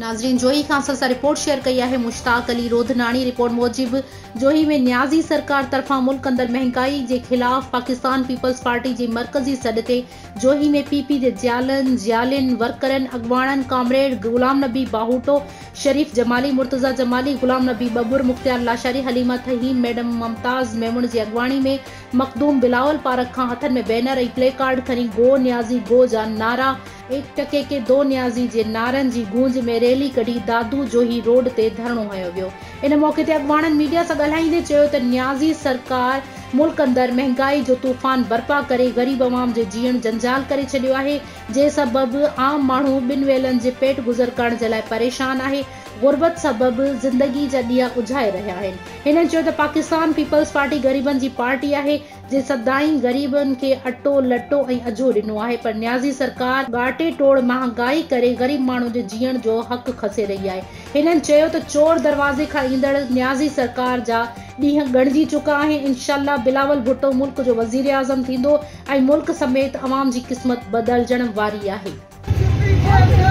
नाज़रीन, जोही खां असां सां रिपोर्ट शेयर कई है मुश्ताक अली रोधनानी। रिपोर्ट मूजिब जोही में न्याज़ी सरकार तरफां मुल्क अंदर महंगाई के खिलाफ पाकिस्तान पीपल्स पार्टी के मरकजी सॾ ते जोही में पीपी के ज़ियालिन वर्करन अगवाणन कामरेड गुलाम नबी बाहूटो, शरीफ जमाली, मुर्तज़ा जमाली, गुलाम नबी बबुर, मुख्तियार लाशारी, हलीमा तहीम, मैडम मुमताज मेमुन की अगवानी में मखदूम बिलावल पारक खां हथन में बैनर और प्ले कार्ड खनी गो न्याज़ी गो जा नारा, 1 टके के 2 न्याज़ी जे नारन की गूंज में रैली कढ़ी दादू जोही रोड ते धरणो हयो वियो। इन मौके ते अगवाणन मीडिया से ॻाल्हाईंदे चयो त न्याज़ी सरकार मुल्क अंदर महंगाई जो तूफान बर्पा करे गरीब अवाम जो जीवन जंजाल करे छॾियो आहे, जे सबब आम माण्हू 2 वेलन जे पेट गुज़र करण जे लाइ परेशान आहे। गुरबत सबब जिंदगी जा ॾींहं उझाए रहिया आहिनि। हिननि चयो त पाकिस्तान पीपल्स पार्टी गरीबन की पार्टी आहे जे सदाई गरीबन के अटो लटो ऐं अजो ॾिनो आहे, पर न्याज़ी सरकार घाटे तोड़ महंगाई करे गरीब माण्हू जे जीअण जो हक़ खसे रही आहे। हिननि चयो त चोर दरवाजे खां ईंदड़ न्याज़ी सरकार जा ॾींहं ॻणिजी चुका आहिनि। इंशाअल्लाह बिलावल भुट्टो मुल्क जो वज़ीर आज़म थींदो ऐं मुल्क समेत अवाम की क़िस्मत बदलजण वारी आहे।